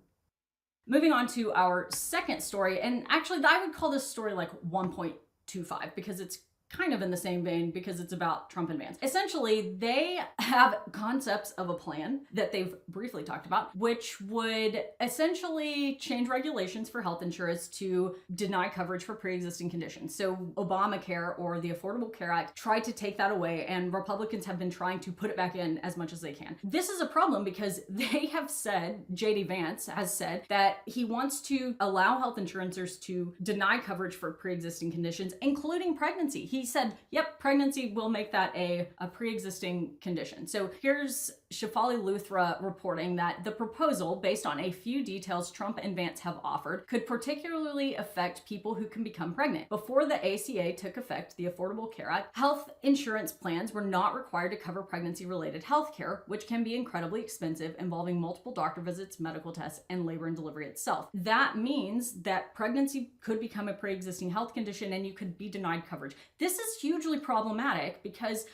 Moving on to our second story, and actually I would call this story like 1.25 because it's kind of in the same vein because it's about Trump and Vance. Essentially, they have concepts of a plan that they've briefly talked about, which would essentially change regulations for health insurance to deny coverage for pre-existing conditions. So Obamacare, or the Affordable Care Act, tried to take that away, and Republicans have been trying to put it back in as much as they can. This is a problem because they have said, J.D. Vance has said, that he wants to allow health insurances to deny coverage for pre-existing conditions, including pregnancy. He said, yep, pregnancy will make that a pre-existing condition. So here's Shefali Luthra reporting that the proposal, based on a few details Trump and Vance have offered, could particularly affect people who can become pregnant. Before the ACA took effect, the Affordable Care Act, health insurance plans were not required to cover pregnancy-related health care, which can be incredibly expensive, involving multiple doctor visits, medical tests, and labor and delivery itself. That means that pregnancy could become a pre-existing health condition and you could be denied coverage. This is hugely problematic because,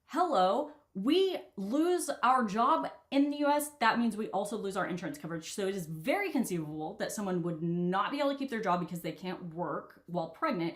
hello, we lose our job in the US, that means we also lose our insurance coverage. So it is very conceivable that someone would not be able to keep their job because they can't work while pregnant.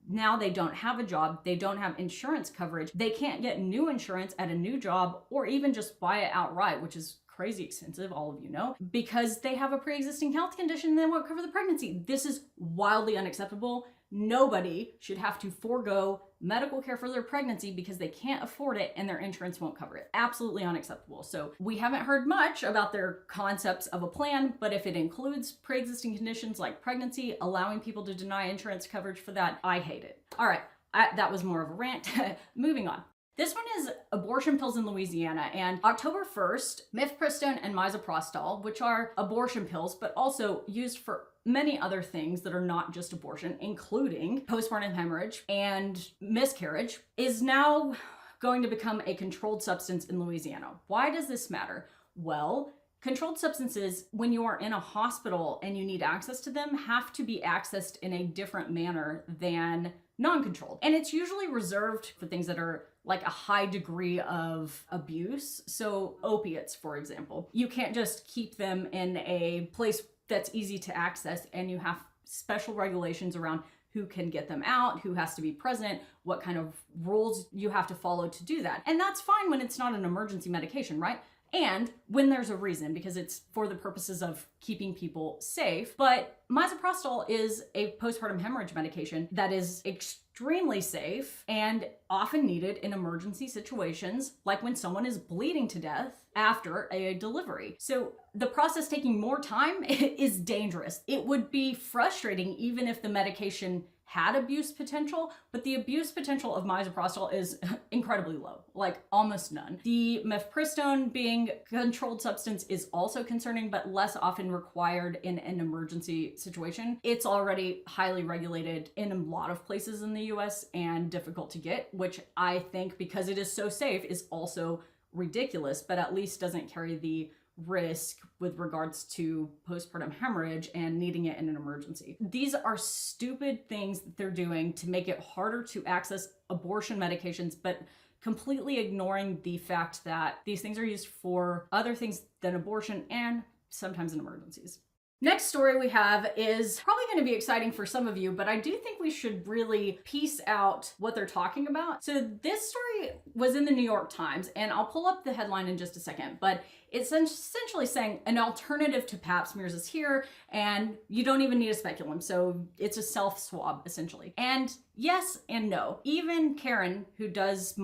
Now they don't have a job, they don't have insurance coverage, they can't get new insurance at a new job or even just buy it outright, which is crazy expensive, all of you know, because they have a pre-existing health condition and they won't cover the pregnancy. This is wildly unacceptable. Nobody should have to forego medical care for their pregnancy because they can't afford it and their insurance won't cover it. Absolutely unacceptable. So we haven't heard much about their concepts of a plan, but if it includes pre-existing conditions like pregnancy, allowing people to deny insurance coverage for that, I hate it. All right, that was more of a rant. Moving on. This one is abortion pills in Louisiana, and October 1st, mifepristone and misoprostol, which are abortion pills, but also used for many other things that are not just abortion, including postpartum hemorrhage and miscarriage, is now going to become a controlled substance in Louisiana. Why does this matter? Well, controlled substances, when you are in a hospital and you need access to them, have to be accessed in a different manner than non-controlled. And it's usually reserved for things that are like a high degree of abuse. So opiates, for example, you can't just keep them in a place that's easy to access, and you have special regulations around who can get them out, who has to be present, what kind of rules you have to follow to do that. And that's fine when it's not an emergency medication, right? And when there's a reason, because it's for the purposes of keeping people safe. But misoprostol is a postpartum hemorrhage medication that is extremely safe and often needed in emergency situations, like when someone is bleeding to death after a delivery. So the process taking more time is dangerous. It would be frustrating even if the medication had abuse potential, but the abuse potential of misoprostol is incredibly low, like almost none. The mifepristone, being a controlled substance, is also concerning, but less often required in an emergency situation. It's already highly regulated in a lot of places in the US and difficult to get, which I think, because it is so safe, is also ridiculous, but at least doesn't carry the risk with regards to postpartum hemorrhage and needing it in an emergency. These are stupid things that they're doing to make it harder to access abortion medications, but completely ignoring the fact that these things are used for other things than abortion and sometimes in emergencies. Next story we have is probably going to be exciting for some of you, but I do think we should really piece out what they're talking about. So this story was in the New York Times, and I'll pull up the headline in just a second, but it's essentially saying an alternative to pap smears is here, and you don't even need a speculum. So it's a self-swab, essentially. And yes and no. Even Karen, who does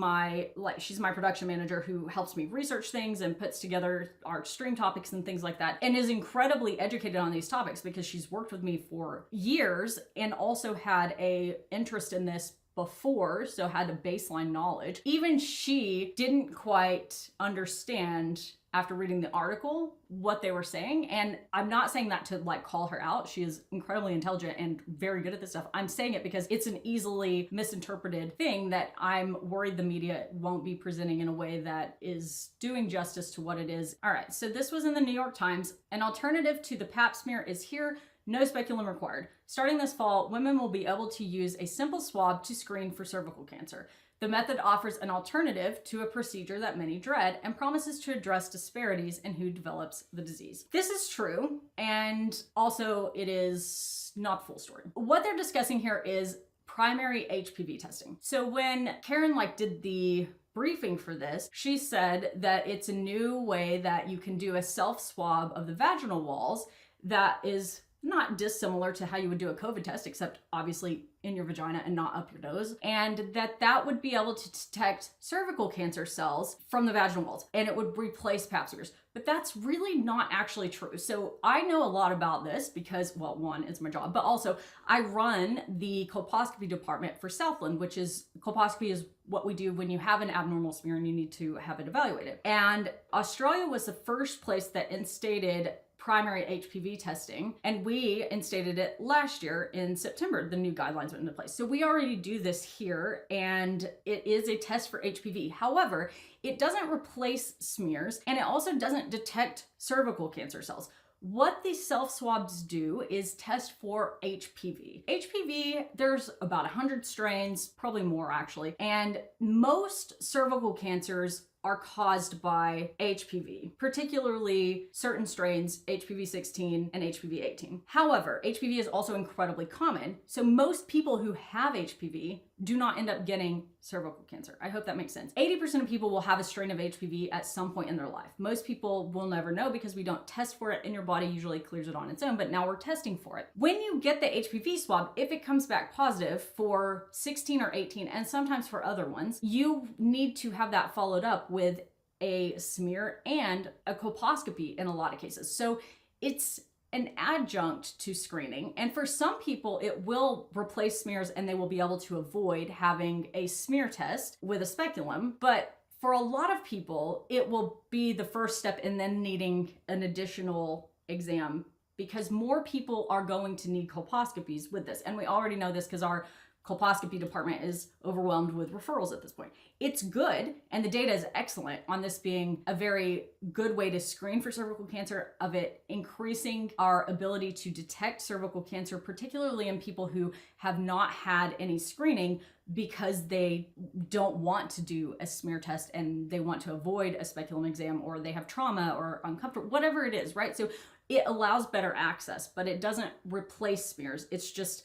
she's my production manager who helps me research things and puts together our stream topics and things like that, and is incredibly educated on these topics because she's worked with me for years and also had a interest in this before, so had a baseline knowledge. Even she didn't quite understand after reading the article what they were saying. And I'm not saying that to call her out. She is incredibly intelligent and very good at this stuff. I'm saying it because it's an easily misinterpreted thing that I'm worried the media won't be presenting in a way that is doing justice to what it is. All right, so this was in the New York Times. An alternative to the pap smear is here. No speculum required. Starting this fall, women will be able to use a simple swab to screen for cervical cancer. The method offers an alternative to a procedure that many dread and promises to address disparities in who develops the disease. This is true, and also it is not the full story. What they're discussing here is primary HPV testing. So when Karen did the briefing for this, she said that it's a new way that you can do a self-swab of the vaginal walls that is not dissimilar to how you would do a COVID test, except obviously in your vagina and not up your nose, and that would be able to detect cervical cancer cells from the vaginal walls, and it would replace Pap smears. But that's really not actually true. So I know a lot about this because, well, one, it's my job, but also I run the colposcopy department for Southland, which is, colposcopy is what we do when you have an abnormal smear and you need to have it evaluated. And Australia was the first place that instated primary HPV testing, and we instated it last year in September. The new guidelines went into place. So we already do this here, and it is a test for HPV. However, it doesn't replace smears, and it also doesn't detect cervical cancer cells. What these self-swabs do is test for HPV. HPV, there's about 100 strains, probably more actually, and most cervical cancers are caused by HPV, particularly certain strains, HPV 16 and HPV 18. However, HPV is also incredibly common, so most people who have HPV do not end up getting cervical cancer. I hope that makes sense. 80% of people will have a strain of HPV at some point in their life. Most people will never know because we don't test for it, and your body usually clears it on its own, but now we're testing for it. When you get the HPV swab, if it comes back positive for 16 or 18, and sometimes for other ones, you need to have that followed up with a smear and a colposcopy in a lot of cases. So it's an adjunct to screening. And for some people, it will replace smears and they will be able to avoid having a smear test with a speculum. But for a lot of people, it will be the first step in then needing an additional exam, because more people are going to need colposcopies with this. And we already know this because our colposcopy department is overwhelmed with referrals at this point. It's good, and the data is excellent on this being a very good way to screen for cervical cancer, of it increasing our ability to detect cervical cancer, particularly in people who have not had any screening because they don't want to do a smear test and they want to avoid a speculum exam, or they have trauma or uncomfortable, whatever it is, right? So it allows better access, but it doesn't replace smears. It's just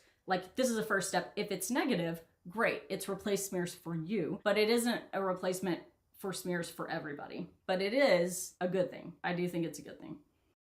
this is a first step. If it's negative, great, it's replaced smears for you, but it isn't a replacement for smears for everybody. But it is a good thing. I do think it's a good thing.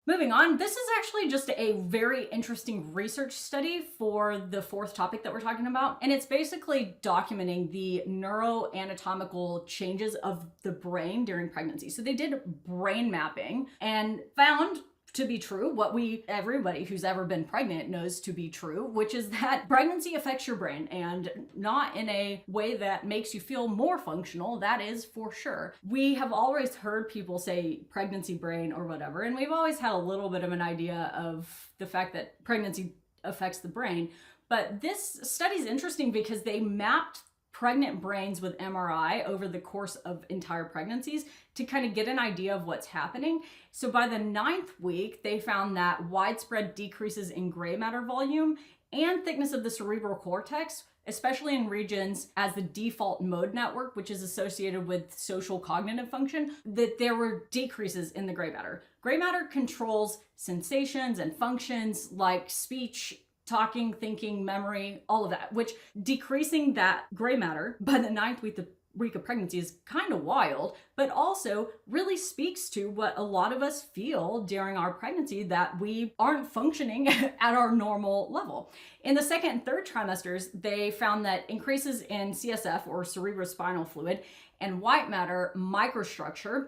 Moving on, this is actually just a very interesting research study for the fourth topic that we're talking about. And it's basically documenting the neuroanatomical changes of the brain during pregnancy. So they did brain mapping and found to be true what everybody who's ever been pregnant knows to be true, which is that pregnancy affects your brain, and not in a way that makes you feel more functional. That is for sure. We have always heard people say pregnancy brain or whatever, and we've always had a little bit of an idea of the fact that pregnancy affects the brain. But this study is interesting because they mapped pregnant brains with MRI over the course of entire pregnancies to kind of get an idea of what's happening. So by the 9th week, they found that widespread decreases in gray matter volume and thickness of the cerebral cortex, especially in regions as the default mode network, which is associated with social cognitive function, that there were decreases in the gray matter. Gray matter controls sensations and functions like speech, talking, thinking, memory, all of that, which decreasing that gray matter by the 9th week of pregnancy is kind of wild, but also really speaks to what a lot of us feel during our pregnancy, that we aren't functioning at our normal level. In the second and third trimesters, they found that increases in CSF, or cerebrospinal fluid, and white matter microstructure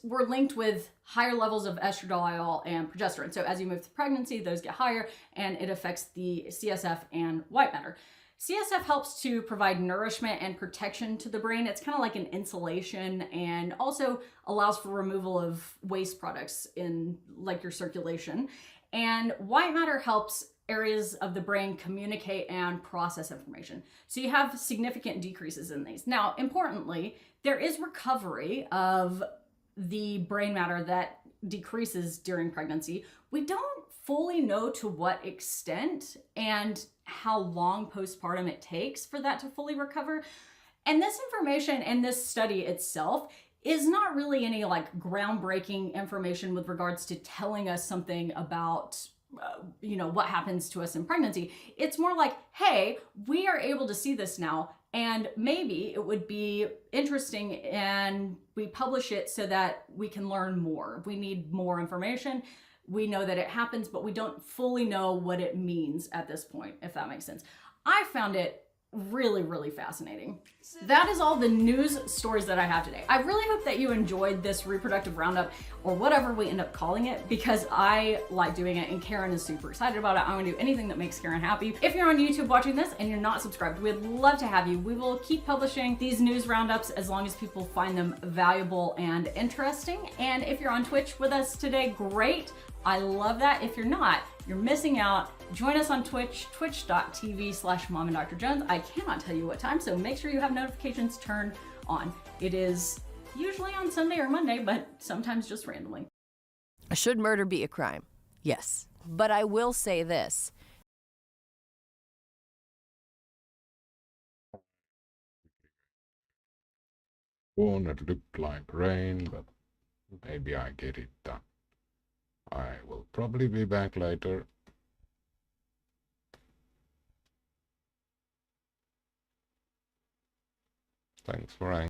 were linked with higher levels of estradiol and progesterone. So as you move through pregnancy, those get higher, and it affects the CSF and white matter. CSF helps to provide nourishment and protection to the brain. It's kind of like an insulation, and also allows for removal of waste products in your circulation. And white matter helps areas of the brain communicate and process information. So you have significant decreases in these. Now, importantly, there is recovery of the brain matter that decreases during pregnancy. We don't fully know to what extent and how long postpartum it takes for that to fully recover. And this information and this study itself is not really any like groundbreaking information with regards to telling us something about what happens to us in pregnancy. It's more like, hey, we are able to see this now, and maybe it would be interesting and we publish it so that we can learn more. We need more information. We know that it happens, but we don't fully know what it means at this point, if that makes sense. I found it really, really fascinating. That is all the news stories that I have today. I really hope that you enjoyed this reproductive roundup, or whatever we end up calling it, because I like doing it and Karen is super excited about it. I want to do anything that makes Karen happy. If you're on YouTube watching this and you're not subscribed, we'd love to have you. We will keep publishing these news roundups as long as people find them valuable and interesting. And if you're on Twitch with us today, great. I love that. If you're not, you're missing out. Join us on Twitch, twitch.tv/Mom and Dr. Jones. I cannot tell you what time, so make sure you have notifications turned on. It is usually on Sunday or Monday, but sometimes just randomly. Should murder be a crime? Yes. But I will say this. Won't it look like rain, but maybe I get it done. I will probably be back later. Thanks for hanging.